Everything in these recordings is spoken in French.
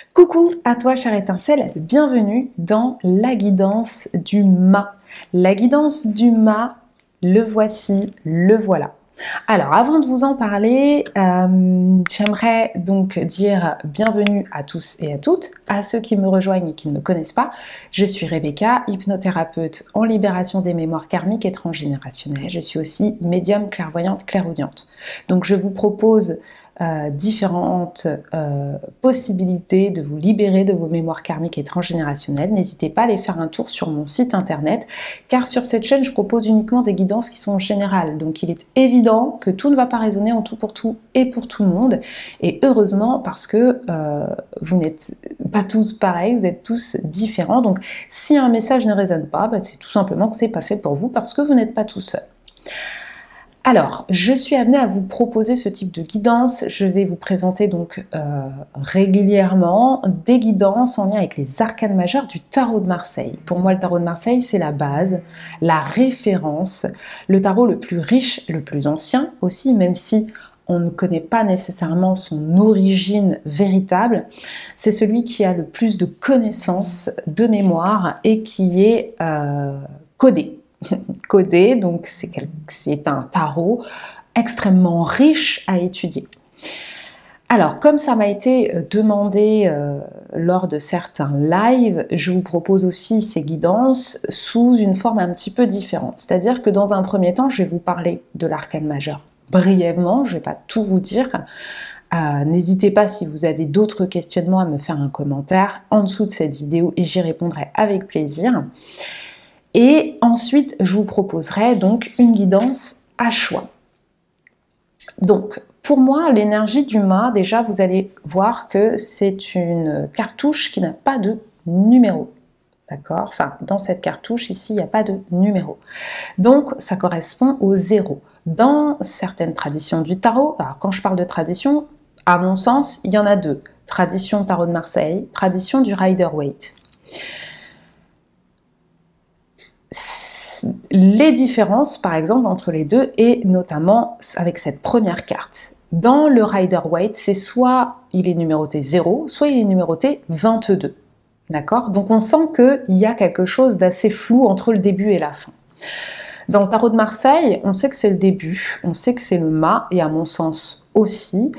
Coucou à toi chère étincelle, bienvenue dans la guidance du mât. La guidance du mât, le voici, le voilà. Alors avant de vous en parler, j'aimerais donc dire bienvenue à tous et à toutes, à ceux qui me rejoignent et qui ne me connaissent pas. Je suis Rebecca, hypnothérapeute en libération des mémoires karmiques et transgénérationnelles. Je suis aussi médium clairvoyante, clairaudiente. Donc je vous propose différentes possibilités de vous libérer de vos mémoires karmiques et transgénérationnelles. N'hésitez pas à aller faire un tour sur mon site internet, car sur cette chaîne, je propose uniquement des guidances qui sont générales. Donc il est évident que tout ne va pas résonner en tout pour tout et pour tout le monde. Et heureusement, parce que vous n'êtes pas tous pareils, vous êtes tous différents. Donc si un message ne résonne pas, c'est tout simplement que c'est pas fait pour vous, parce que vous n'êtes pas tout seul. Alors, je suis amenée à vous proposer ce type de guidance. Je vais vous présenter donc régulièrement des guidances en lien avec les arcanes majeures du tarot de Marseille. Pour moi, le tarot de Marseille, c'est la base, la référence, le tarot le plus riche, le plus ancien aussi, même si on ne connaît pas nécessairement son origine véritable. C'est celui qui a le plus de connaissances, de mémoire et qui est codé. Codé, donc c'est un tarot extrêmement riche à étudier. Alors, comme ça m'a été demandé lors de certains lives, je vous propose aussi ces guidances sous une forme un petit peu différente. C'est-à-dire que dans un premier temps, je vais vous parler de l'arcane majeur brièvement, je ne vais pas tout vous dire. N'hésitez pas si vous avez d'autres questionnements à me faire un commentaire en dessous de cette vidéo et j'y répondrai avec plaisir. Et ensuite, je vous proposerai donc une guidance à choix. Donc, pour moi, l'énergie du mât, déjà, vous allez voir que c'est une cartouche qui n'a pas de numéro. D'accord? Enfin, dans cette cartouche, ici, il n'y a pas de numéro. Donc, ça correspond au 0. Dans certaines traditions du tarot, alors quand je parle de tradition, à mon sens, il y en a deux. Tradition tarot de Marseille, tradition du Rider-Waite. Les différences, par exemple, entre les deux, et notamment avec cette première carte. Dans le Rider-Waite, c'est soit il est numéroté 0, soit il est numéroté 22. D'accord? Donc on sent qu'il y a quelque chose d'assez flou entre le début et la fin. Dans le tarot de Marseille, on sait que c'est le début, on sait que c'est le mât, et à mon sens aussi,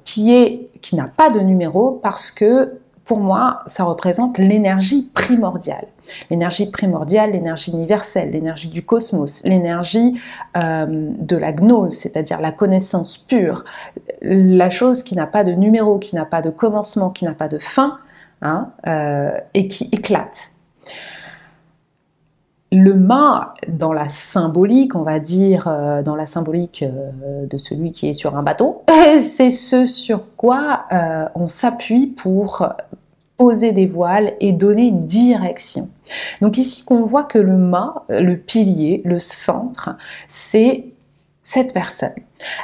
qui n'a pas de numéro parce que pour moi, ça représente l'énergie primordiale. L'énergie primordiale, l'énergie universelle, l'énergie du cosmos, l'énergie de la gnose, c'est-à-dire la connaissance pure, la chose qui n'a pas de numéro, qui n'a pas de commencement, qui n'a pas de fin, hein, et qui éclate. Le mât, dans la symbolique, on va dire, dans la symbolique de celui qui est sur un bateau, c'est ce sur quoi on s'appuie pour poser des voiles et donner une direction. Donc ici, on voit que le mât, le pilier, le centre, c'est cette personne.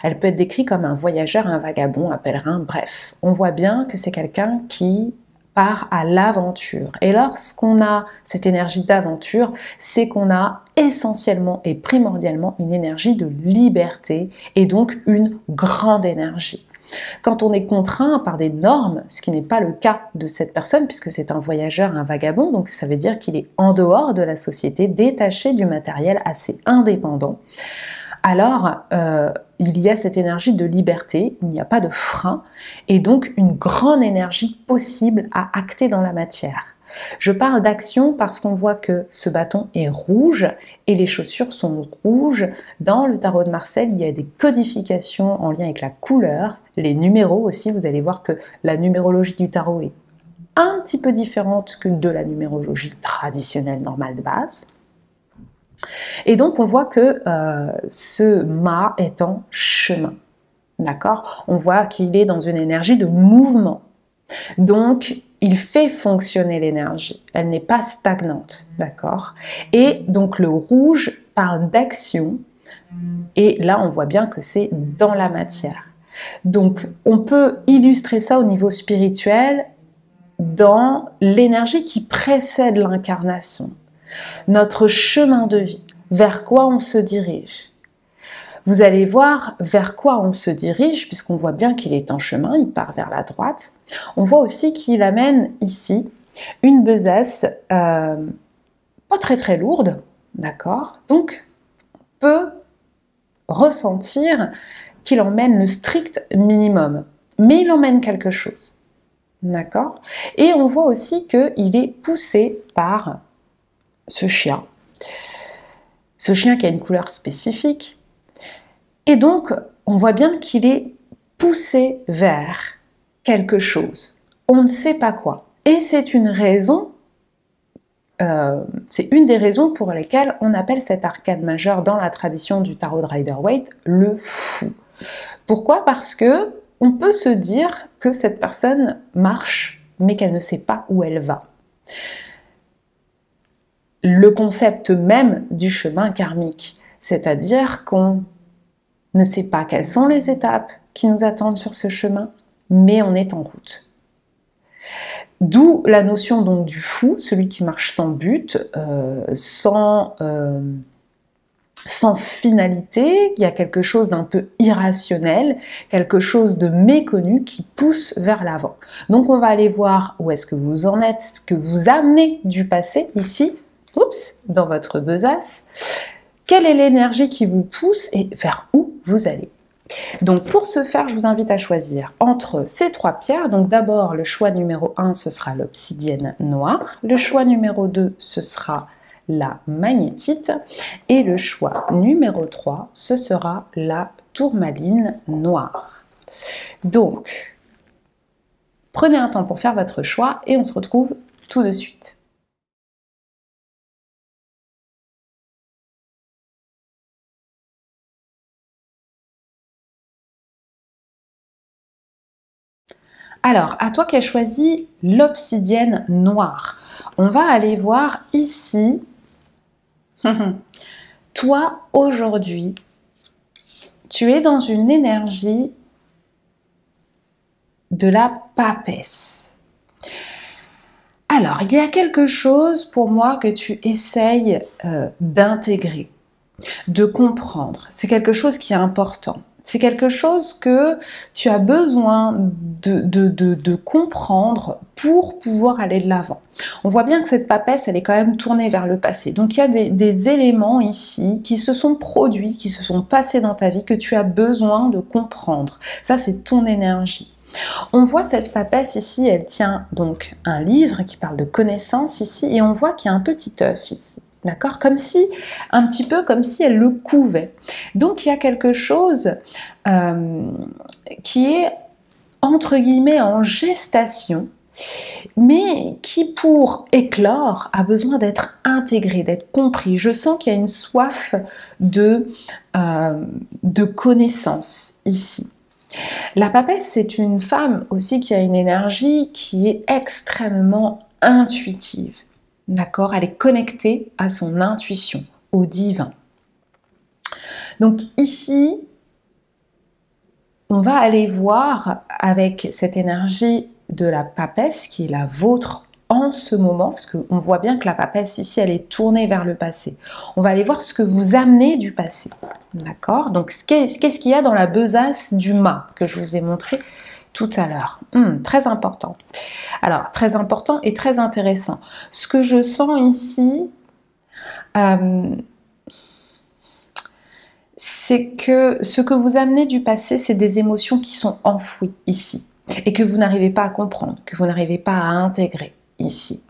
Elle peut être décrite comme un voyageur, un vagabond, un pèlerin, bref. On voit bien que c'est quelqu'un qui part à l'aventure. Et lorsqu'on a cette énergie d'aventure, c'est qu'on a essentiellement et primordialement une énergie de liberté et donc une grande énergie. Quand on est contraint par des normes, ce qui n'est pas le cas de cette personne, puisque c'est un voyageur, un vagabond, donc ça veut dire qu'il est en dehors de la société, détaché du matériel, assez indépendant, alors il y a cette énergie de liberté, il n'y a pas de frein, et donc une grande énergie possible à acter dans la matière. Je parle d'action parce qu'on voit que ce bâton est rouge et les chaussures sont rouges. Dans le tarot de Marseille, il y a des codifications en lien avec la couleur, les numéros aussi. Vous allez voir que la numérologie du tarot est un petit peu différente que de la numérologie traditionnelle normale de base. Et donc on voit que ce mât est en chemin. D'accord? On voit qu'il est dans une énergie de mouvement. Donc, il fait fonctionner l'énergie. Elle n'est pas stagnante, d'accord? Et donc, le rouge parle d'action. Et là, on voit bien que c'est dans la matière. Donc, on peut illustrer ça au niveau spirituel dans l'énergie qui précède l'incarnation. Notre chemin de vie, vers quoi on se dirige. Vous allez voir vers quoi on se dirige, puisqu'on voit bien qu'il est en chemin, il part vers la droite. On voit aussi qu'il amène ici une besace pas très lourde, d'accord? Donc, on peut ressentir qu'il emmène le strict minimum, mais il emmène quelque chose, d'accord? Et on voit aussi qu'il est poussé par ce chien qui a une couleur spécifique, et donc on voit bien qu'il est poussé vers quelque chose, on ne sait pas quoi, et c'est une raison, c'est une des raisons pour lesquelles on appelle cet arcane majeur dans la tradition du tarot de Rider-Waite le fou. Pourquoi? Parce que on peut se dire que cette personne marche, mais qu'elle ne sait pas où elle va. Le concept même du chemin karmique, c'est-à-dire qu'on ne sait pas quelles sont les étapes qui nous attendent sur ce chemin, mais on est en route. D'où la notion donc du fou, celui qui marche sans but, sans finalité. Il y a quelque chose d'un peu irrationnel, quelque chose de méconnu qui pousse vers l'avant. Donc on va aller voir où est-ce que vous en êtes, ce que vous amenez du passé ici, dans votre besace. Quelle est l'énergie qui vous pousse et vers où vous allez? Donc pour ce faire, je vous invite à choisir entre ces trois pierres. Donc d'abord, le choix numéro 1, ce sera l'obsidienne noire. Le choix numéro 2, ce sera la magnétite. Et le choix numéro 3, ce sera la tourmaline noire. Donc, prenez un temps pour faire votre choix et on se retrouve tout de suite. Alors, à toi qui as choisi l'obsidienne noire, on va aller voir ici. Toi, aujourd'hui, tu es dans une énergie de la papesse. Alors, il y a quelque chose pour moi que tu essayes d'intégrer, de comprendre. C'est quelque chose qui est important. C'est quelque chose que tu as besoin de comprendre pour pouvoir aller de l'avant. On voit bien que cette papesse, elle est quand même tournée vers le passé. Donc il y a des éléments ici qui se sont produits, qui se sont passés dans ta vie, que tu as besoin de comprendre. Ça, c'est ton énergie. On voit cette papesse ici, elle tient donc un livre qui parle de connaissance ici, et on voit qu'il y a un petit œuf ici. D'accord? Comme si, un petit peu comme si elle le couvait. Donc il y a quelque chose qui est entre guillemets en gestation, mais qui pour éclore a besoin d'être intégré, d'être compris. Je sens qu'il y a une soif de connaissance ici. La papesse, c'est une femme aussi qui a une énergie qui est extrêmement intuitive. D'accord? Elle est connectée à son intuition, au divin. Donc ici, on va aller voir avec cette énergie de la papesse qui est la vôtre en ce moment, parce qu'on voit bien que la papesse ici, elle est tournée vers le passé. On va aller voir ce que vous amenez du passé. D'accord? Donc qu'est-ce qu'il y a dans la besace du mât que je vous ai montré tout à l'heure? Très important. Alors, très important et très intéressant. Ce que je sens ici, c'est que ce que vous amenez du passé, c'est des émotions qui sont enfouies ici et que vous n'arrivez pas à comprendre, que vous n'arrivez pas à intégrer ici.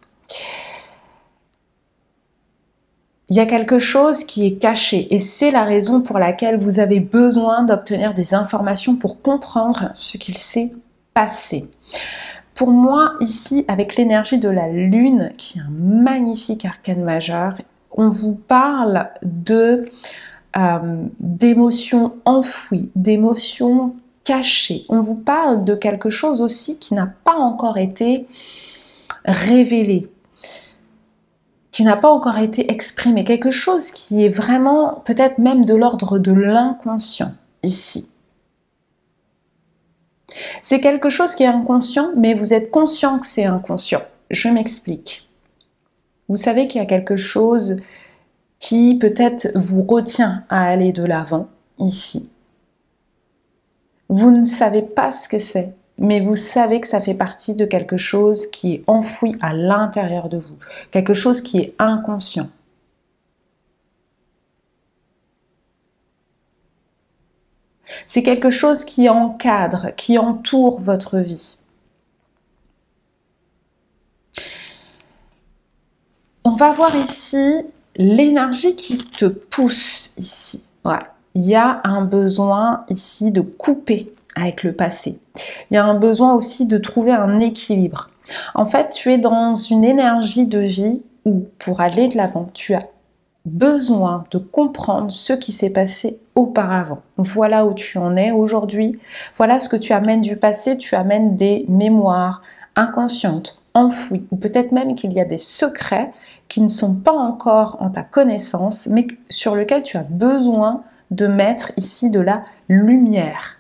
Il y a quelque chose qui est caché et c'est la raison pour laquelle vous avez besoin d'obtenir des informations pour comprendre ce qu'il s'est passé. Pour moi, ici, avec l'énergie de la lune, qui est un magnifique arcane majeur, on vous parle d'émotions enfouies, d'émotions cachées. On vous parle de quelque chose aussi qui n'a pas encore été révélé, qui n'a pas encore été exprimé, quelque chose qui est vraiment peut-être même de l'ordre de l'inconscient ici. C'est quelque chose qui est inconscient, mais vous êtes conscient que c'est inconscient. Je m'explique. Vous savez qu'il y a quelque chose qui peut-être vous retient à aller de l'avant ici. Vous ne savez pas ce que c'est, mais vous savez que ça fait partie de quelque chose qui est enfoui à l'intérieur de vous, quelque chose qui est inconscient. C'est quelque chose qui encadre, qui entoure votre vie. On va voir ici l'énergie qui te pousse ici. Voilà. Il y a un besoin ici de couper avec le passé. Il y a un besoin aussi de trouver un équilibre. En fait, tu es dans une énergie de vie où, pour aller de l'avant, tu as besoin de comprendre ce qui s'est passé auparavant. Voilà où tu en es aujourd'hui. Voilà ce que tu amènes du passé. Tu amènes des mémoires inconscientes, enfouies, ou peut-être même qu'il y a des secrets qui ne sont pas encore en ta connaissance, mais sur lesquels tu as besoin de mettre ici de la lumière.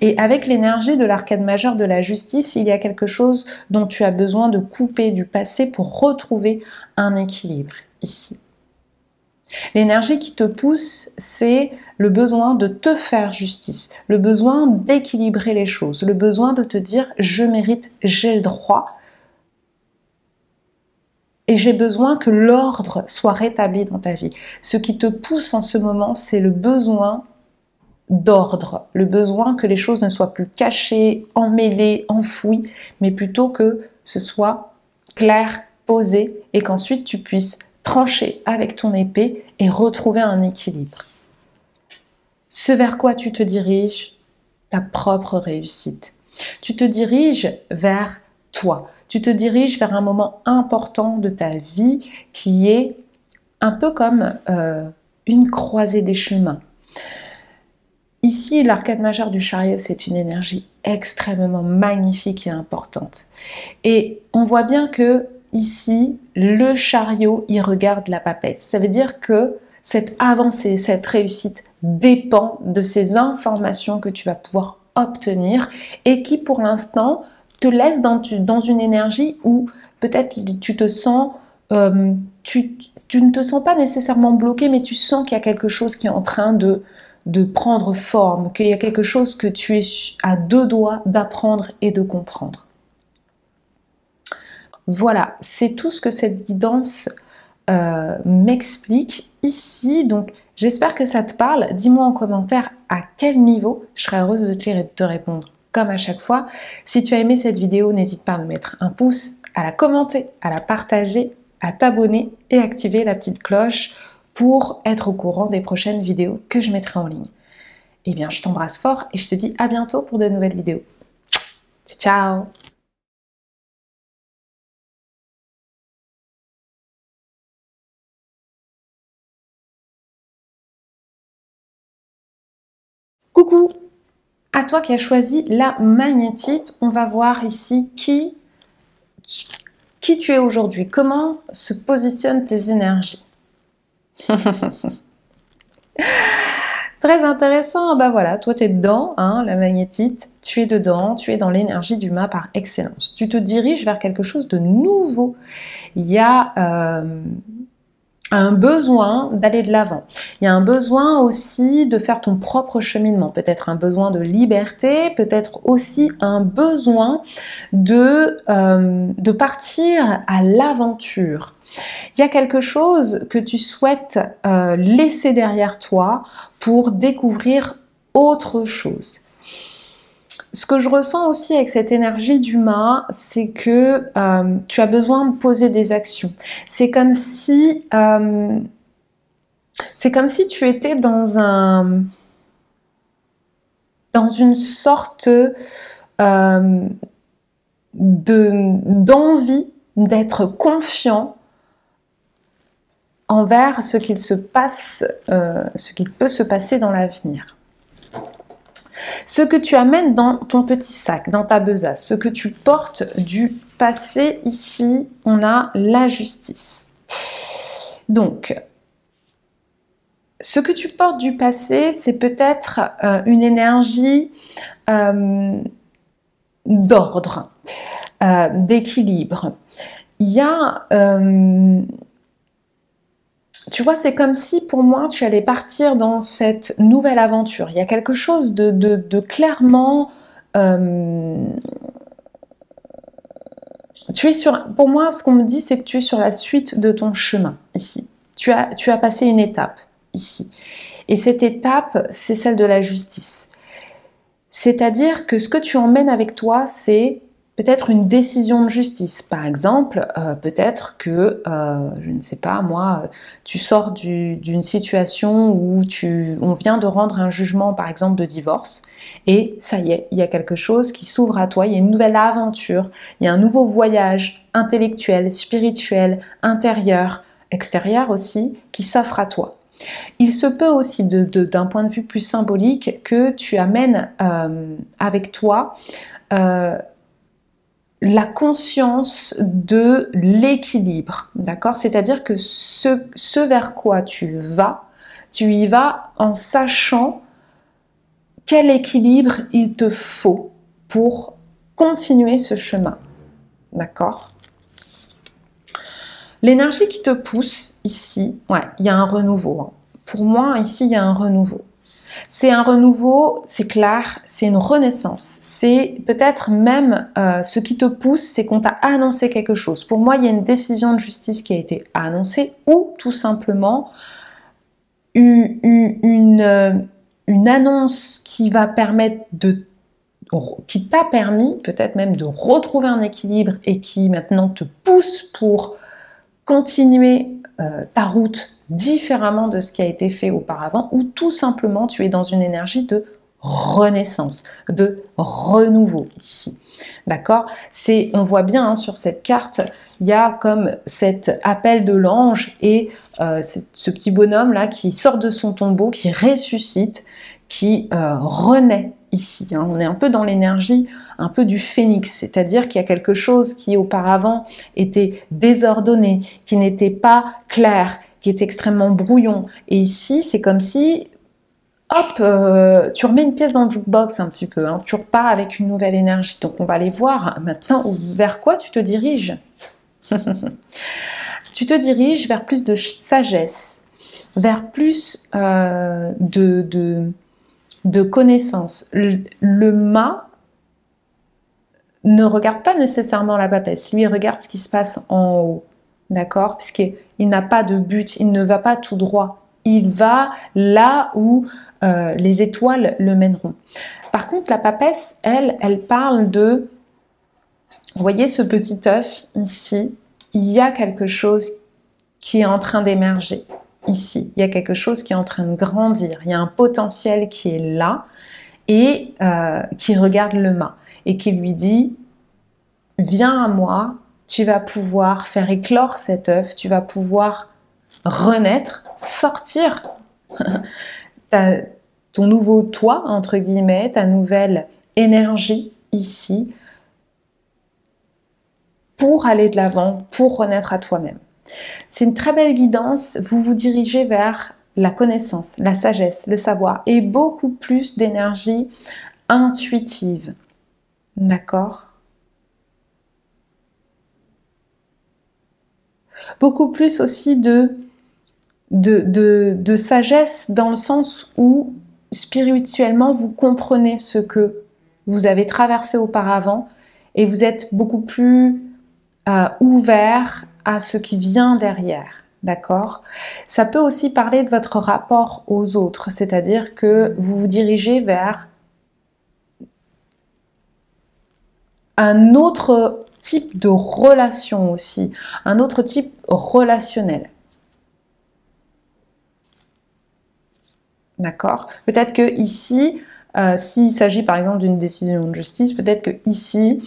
Et avec l'énergie de l'arcade majeur de la justice, il y a quelque chose dont tu as besoin de couper du passé pour retrouver un équilibre ici. L'énergie qui te pousse, c'est le besoin de te faire justice, le besoin d'équilibrer les choses, le besoin de te dire « je mérite, j'ai le droit » et j'ai besoin que l'ordre soit rétabli dans ta vie. Ce qui te pousse en ce moment, c'est le besoin d'ordre, le besoin que les choses ne soient plus cachées, emmêlées, enfouies, mais plutôt que ce soit clair, posé, et qu'ensuite tu puisses trancher avec ton épée et retrouver un équilibre. Ce vers quoi tu te diriges, ta propre réussite. Tu te diriges vers toi. Tu te diriges vers un moment important de ta vie qui est un peu comme une croisée des chemins. Ici, l'arcade majeure du chariot, c'est une énergie extrêmement magnifique et importante. Et on voit bien que ici, le chariot, il regarde la papesse. Ça veut dire que cette avancée, cette réussite dépend de ces informations que tu vas pouvoir obtenir et qui, pour l'instant, te laisse dans une énergie où peut-être tu te sens, tu ne te sens pas nécessairement bloqué, mais tu sens qu'il y a quelque chose qui est en train de prendre forme, qu'il y a quelque chose que tu es à deux doigts d'apprendre et de comprendre. Voilà, c'est tout ce que cette guidance m'explique ici. Donc, j'espère que ça te parle. Dis-moi en commentaire à quel niveau. Je serai heureuse de te lire et de te répondre comme à chaque fois. Si tu as aimé cette vidéo, n'hésite pas à me mettre un pouce, à la commenter, à la partager, à t'abonner et activer la petite cloche pour être au courant des prochaines vidéos que je mettrai en ligne. Eh bien, je t'embrasse fort et je te dis à bientôt pour de nouvelles vidéos. Ciao! Coucou! À toi qui as choisi la magnétite, on va voir ici qui tu es aujourd'hui, comment se positionnent tes énergies. Très intéressant, bah voilà, toi tu es dedans, hein, la magnétite, tu es dedans, tu es dans l'énergie du mât par excellence. Tu te diriges vers quelque chose de nouveau. Il y a un besoin d'aller de l'avant. Il y a un besoin aussi de faire ton propre cheminement, peut-être un besoin de liberté, peut-être aussi un besoin de partir à l'aventure. Il y a quelque chose que tu souhaites laisser derrière toi pour découvrir autre chose. Ce que je ressens aussi avec cette énergie du mât, c'est que tu as besoin de poser des actions. C'est comme si tu étais dans une sorte d'envie d'être confiant envers ce qu'il se passe, ce qu'il peut se passer dans l'avenir. Ce que tu amènes dans ton petit sac, dans ta besace, ce que tu portes du passé, ici, on a la justice. Donc, ce que tu portes du passé, c'est peut-être une énergie d'ordre, d'équilibre. Il y a... tu vois, c'est comme si pour moi tu allais partir dans cette nouvelle aventure. Il y a quelque chose de clairement Pour moi, ce qu'on me dit, c'est que tu es sur la suite de ton chemin, ici. Tu as passé une étape, ici. Et cette étape, c'est celle de la justice. C'est-à-dire que ce que tu emmènes avec toi, c'est peut-être une décision de justice. Par exemple, peut-être que, je ne sais pas, moi, tu sors d'une situation où on vient de rendre un jugement, par exemple, de divorce, et ça y est, il y a quelque chose qui s'ouvre à toi, il y a une nouvelle aventure, il y a un nouveau voyage intellectuel, spirituel, intérieur, extérieur aussi, qui s'offre à toi. Il se peut aussi, d'un point de vue plus symbolique, que tu amènes avec toi la conscience de l'équilibre, d'accord? C'est-à-dire que ce vers quoi tu y vas en sachant quel équilibre il te faut pour continuer ce chemin, d'accord? L'énergie qui te pousse ici, ouais, il y a un renouveau. Hein. Pour moi, ici, il y a un renouveau. C'est un renouveau, c'est clair, c'est une renaissance. C'est peut-être même ce qui te pousse, c'est qu'on t'a annoncé quelque chose. Pour moi, il y a une décision de justice qui a été annoncée ou tout simplement une annonce qui va permettre qui t'a permis peut-être même de retrouver un équilibre et qui maintenant te pousse pour continuer ta route différemment de ce qui a été fait auparavant, ou tout simplement tu es dans une énergie de renaissance, de renouveau ici. D'accord? On voit bien hein, sur cette carte, il y a comme cet appel de l'ange et ce petit bonhomme là qui sort de son tombeau, qui ressuscite, qui renaît ici. Hein. On est un peu dans l'énergie un peu du phénix, c'est-à-dire qu'il y a quelque chose qui auparavant était désordonné, qui n'était pas clair, qui est extrêmement brouillon. Et ici, c'est comme si, hop, tu remets une pièce dans le jukebox un petit peu. Hein, tu repars avec une nouvelle énergie. Donc, on va aller voir maintenant vers quoi tu te diriges. Tu te diriges vers plus de sagesse, vers plus de connaissances. Le mât ne regarde pas nécessairement la papesse. Lui, il regarde ce qui se passe en haut. D'accord? Puisqu'il n'a pas de but, il ne va pas tout droit. Il va là où les étoiles le mèneront. Par contre, la papesse, elle parle de... Vous voyez ce petit œuf ici? Il y a quelque chose qui est en train d'émerger ici. Il y a quelque chose qui est en train de grandir. Il y a un potentiel qui est là et qui regarde le mât et qui lui dit « Viens à moi ». Tu vas pouvoir faire éclore cet œuf, tu vas pouvoir renaître, sortir ton nouveau toi, entre guillemets, ta nouvelle énergie ici, pour aller de l'avant, pour renaître à toi-même. C'est une très belle guidance, vous vous dirigez vers la connaissance, la sagesse, le savoir et beaucoup plus d'énergie intuitive. D'accord ? Beaucoup plus aussi de sagesse dans le sens où spirituellement vous comprenez ce que vous avez traversé auparavant et vous êtes beaucoup plus ouvert à ce qui vient derrière, d'accord? Ça peut aussi parler de votre rapport aux autres, c'est-à-dire que vous vous dirigez vers un autre type de relation aussi, un autre type relationnel. D'accord? Peut-être que ici, s'il s'agit par exemple d'une décision de justice, peut-être que ici,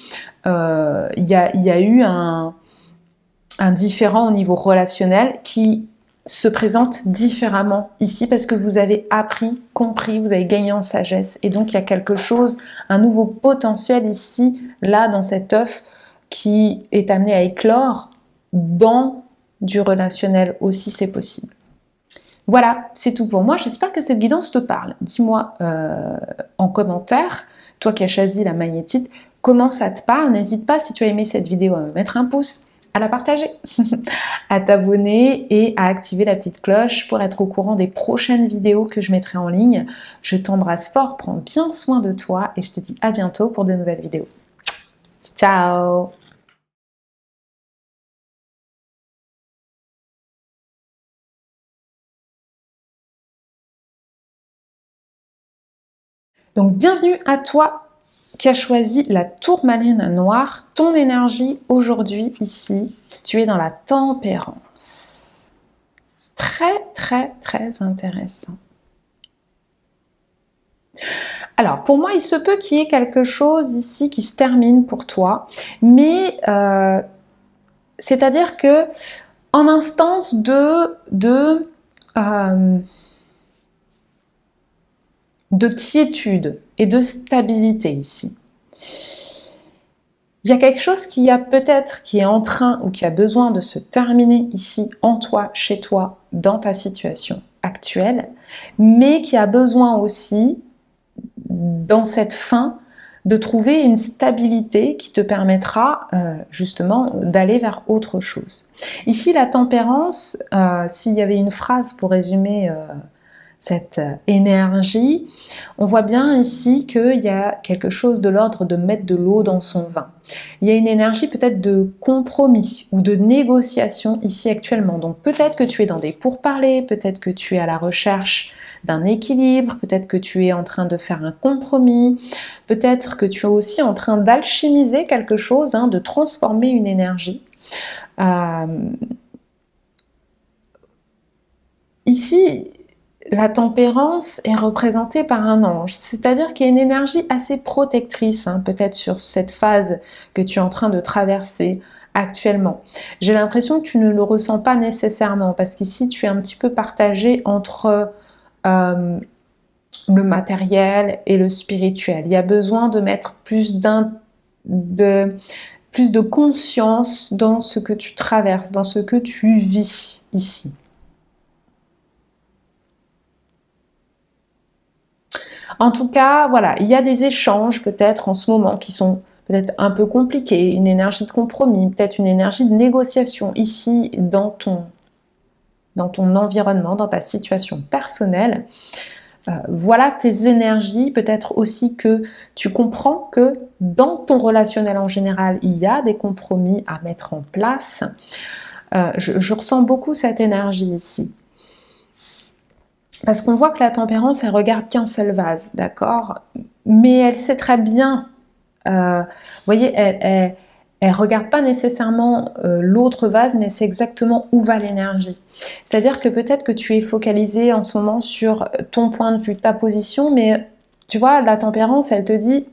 il y a eu un différent au niveau relationnel qui se présente différemment ici parce que vous avez appris, compris, vous avez gagné en sagesse et donc il y a quelque chose, un nouveau potentiel ici, là dans cet œuf qui est amené à éclore dans du relationnel aussi, c'est possible. Voilà, c'est tout pour moi. J'espère que cette guidance te parle. Dis-moi en commentaire, toi qui as choisi la magnétite, comment ça te parle. N'hésite pas, si tu as aimé cette vidéo, à me mettre un pouce, à la partager, à t'abonner et à activer la petite cloche pour être au courant des prochaines vidéos que je mettrai en ligne. Je t'embrasse fort, prends bien soin de toi et je te dis à bientôt pour de nouvelles vidéos. Ciao! Donc bienvenue à toi qui as choisi la tourmaline noire. Ton énergie aujourd'hui ici, tu es dans la tempérance. Très très très intéressant. Alors pour moi il se peut qu'il y ait quelque chose ici qui se termine pour toi, mais c'est-à-dire que en instance de quiétude et de stabilité ici. Il y a quelque chose qui a peut-être qui est en train ou qui a besoin de se terminer ici en toi, chez toi, dans ta situation actuelle, mais qui a besoin aussi dans cette fin de trouver une stabilité qui te permettra justement d'aller vers autre chose. Ici la tempérance, s'il y avait une phrase pour résumer cette énergie, on voit bien ici qu'il y a quelque chose de l'ordre de mettre de l'eau dans son vin. Il y a une énergie peut-être de compromis ou de négociation ici actuellement. Donc peut-être que tu es dans des pourparlers, peut-être que tu es à la recherche d'un équilibre, peut-être que tu es en train de faire un compromis, peut-être que tu es aussi en train d'alchimiser quelque chose, de transformer une énergie. Ici, la tempérance est représentée par un ange, c'est-à-dire qu'il y a une énergie assez protectrice, peut-être sur cette phase que tu es en train de traverser actuellement. J'ai l'impression que tu ne le ressens pas nécessairement, parce qu'ici tu es un petit peu partagé entre le matériel et le spirituel. Il y a besoin de mettre plus de conscience dans ce que tu traverses, dans ce que tu vis ici. En tout cas, voilà, il y a des échanges peut-être en ce moment qui sont peut-être un peu compliqués, une énergie de compromis, peut-être une énergie de négociation ici dans ton environnement, dans ta situation personnelle. Voilà tes énergies, peut-être aussi que tu comprends que dans ton relationnel en général, il y a des compromis à mettre en place. Je ressens beaucoup cette énergie ici. Parce qu'on voit que la tempérance, elle regarde qu'un seul vase, d'accord? Mais elle sait très bien, vous voyez, elle regarde pas nécessairement l'autre vase, mais c'est exactement où va l'énergie. C'est-à-dire que peut-être que tu es focalisé en ce moment sur ton point de vue, ta position, mais tu vois, la tempérance, elle te dit,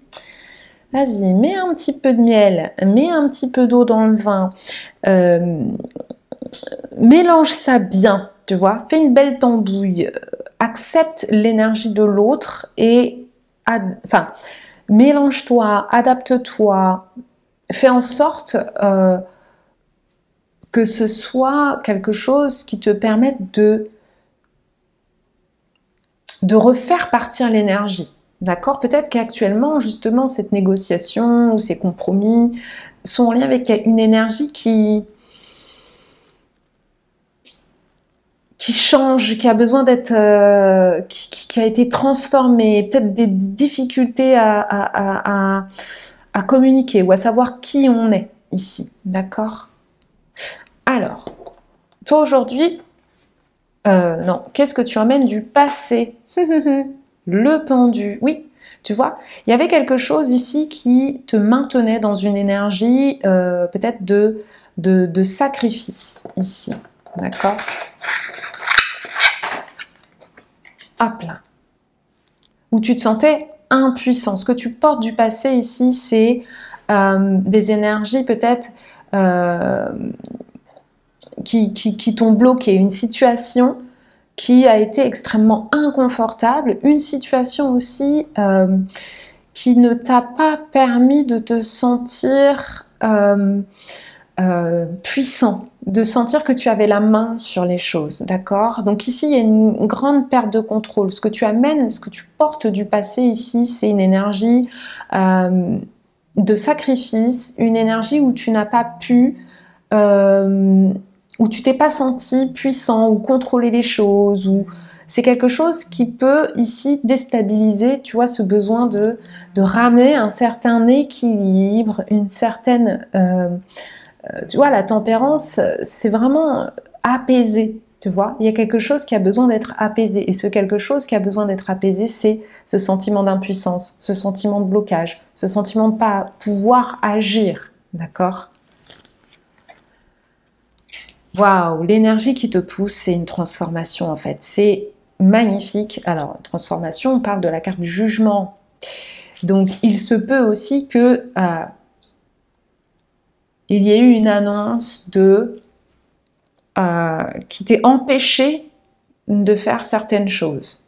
vas-y, mets un petit peu de miel, mets un petit peu d'eau dans le vin, mélange ça bien, tu vois, fais une belle tambouille, accepte l'énergie de l'autre et, mélange-toi, adapte-toi, fais en sorte que ce soit quelque chose qui te permette de refaire partir l'énergie. D'accord? Peut-être qu'actuellement, justement, cette négociation ou ces compromis sont en lien avec une énergie qui change, qui a besoin d'être, qui a été transformée, peut-être des difficultés à communiquer ou à savoir qui on est ici. D'accord? Alors, toi aujourd'hui, non, qu'est-ce que tu emmènes du passé? Le pendu, oui, tu vois, il y avait quelque chose ici qui te maintenait dans une énergie peut-être de sacrifice ici, d'accord? Hop là, où tu te sentais impuissant. Ce que tu portes du passé ici, c'est des énergies peut-être qui t'ont bloqué, une situation qui a été extrêmement inconfortable, une situation aussi qui ne t'a pas permis de te sentir puissant, de sentir que tu avais la main sur les choses, d'accord? Donc ici, il y a une grande perte de contrôle. Ce que tu amènes, ce que tu portes du passé ici, c'est une énergie de sacrifice, une énergie où tu n'as pas pu où tu t'es pas senti puissant ou contrôler les choses, ou c'est quelque chose qui peut ici déstabiliser, tu vois, ce besoin de ramener un certain équilibre, une certaine, tu vois, la tempérance, c'est vraiment apaiser, tu vois. Il y a quelque chose qui a besoin d'être apaisé, et ce quelque chose qui a besoin d'être apaisé, c'est ce sentiment d'impuissance, ce sentiment de blocage, ce sentiment de pas pouvoir agir, d'accord? Waouh, l'énergie qui te pousse, c'est une transformation en fait. C'est magnifique. Alors, transformation, on parle de la carte du jugement. Donc, il se peut aussi que il y ait eu une annonce qui t'ait empêché de faire certaines choses.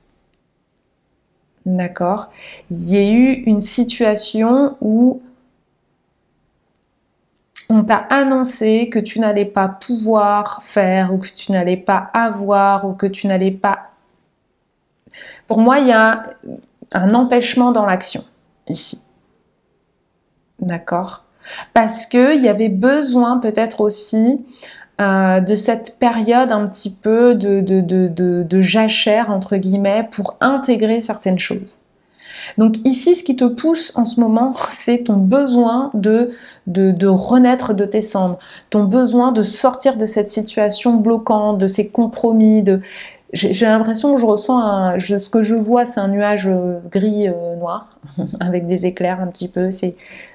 D'accord? Il y a eu une situation où on t'a annoncé que tu n'allais pas pouvoir faire, ou que tu n'allais pas avoir, ou que tu n'allais pas... Pour moi, il y a un empêchement dans l'action, ici. D'accord? Parce qu'il y avait besoin peut-être aussi de cette période un petit peu de jachère, entre guillemets, pour intégrer certaines choses. Donc ici, ce qui te pousse en ce moment, c'est ton besoin de renaître de tes cendres, ton besoin de sortir de cette situation bloquante, de ces compromis, j'ai l'impression que je ressens, ce que je vois, c'est un nuage gris noir, avec des éclairs un petit peu.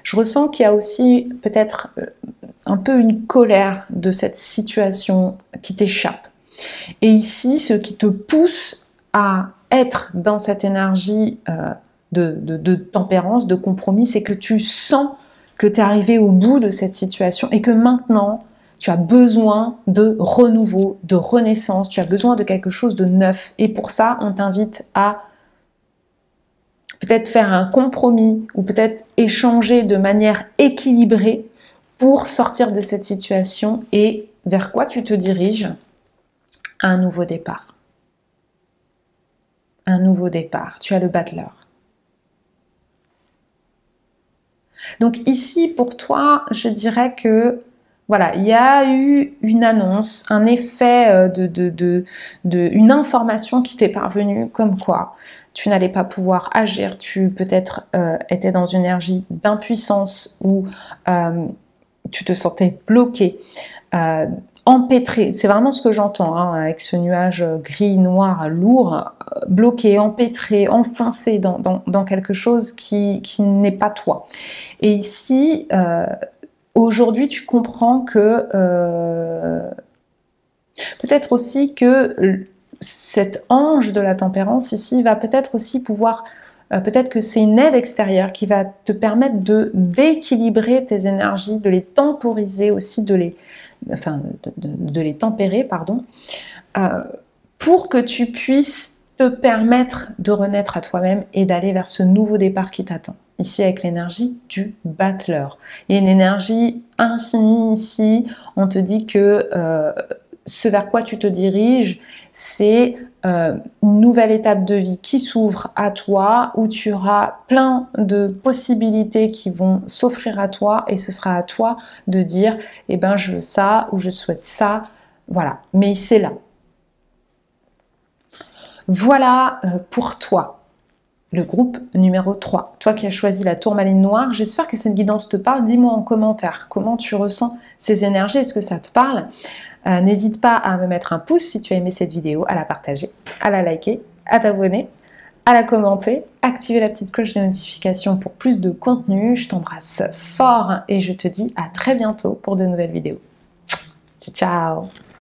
Je ressens qu'il y a aussi peut-être un peu une colère de cette situation qui t'échappe. Et ici, ce qui te pousse à être dans cette énergie de tempérance, de compromis, c'est que tu sens que tu es arrivé au bout de cette situation et que maintenant, tu as besoin de renouveau, de renaissance, tu as besoin de quelque chose de neuf. Et pour ça, on t'invite à peut-être faire un compromis ou peut-être échanger de manière équilibrée pour sortir de cette situation. Et vers quoi tu te diriges? Un nouveau départ. Un nouveau départ. Tu as le battleur. Donc ici, pour toi, je dirais que voilà, il y a eu une annonce, un effet une information qui t'est parvenue comme quoi tu n'allais pas pouvoir agir, tu peut-être étais dans une énergie d'impuissance ou tu te sentais bloqué, empêtré. C'est vraiment ce que j'entends hein, avec ce nuage gris, noir, lourd, bloqué, empêtré, enfoncé dans quelque chose qui n'est pas toi. Et ici, aujourd'hui, tu comprends que peut-être aussi que cet ange de la tempérance ici va peut-être aussi pouvoir, peut-être que c'est une aide extérieure qui va te permettre d'équilibrer tes énergies, de les temporiser aussi, de les tempérer, pardon, pour que tu puisses te permettre de renaître à toi-même et d'aller vers ce nouveau départ qui t'attend. Ici avec l'énergie du battleur. Il y a une énergie infinie ici. On te dit que ce vers quoi tu te diriges, c'est une nouvelle étape de vie qui s'ouvre à toi, où tu auras plein de possibilités qui vont s'offrir à toi et ce sera à toi de dire eh ben je veux ça ou je souhaite ça. Voilà, mais c'est là. Voilà pour toi. Le groupe numéro 3, toi qui as choisi la tourmaline noire, j'espère que cette guidance te parle. Dis-moi en commentaire comment tu ressens ces énergies, est-ce que ça te parle? N'hésite pas à me mettre un pouce si tu as aimé cette vidéo, à la partager, à la liker, à t'abonner, à la commenter, activer la petite cloche de notification pour plus de contenu. Je t'embrasse fort et je te dis à très bientôt pour de nouvelles vidéos. Ciao, ciao!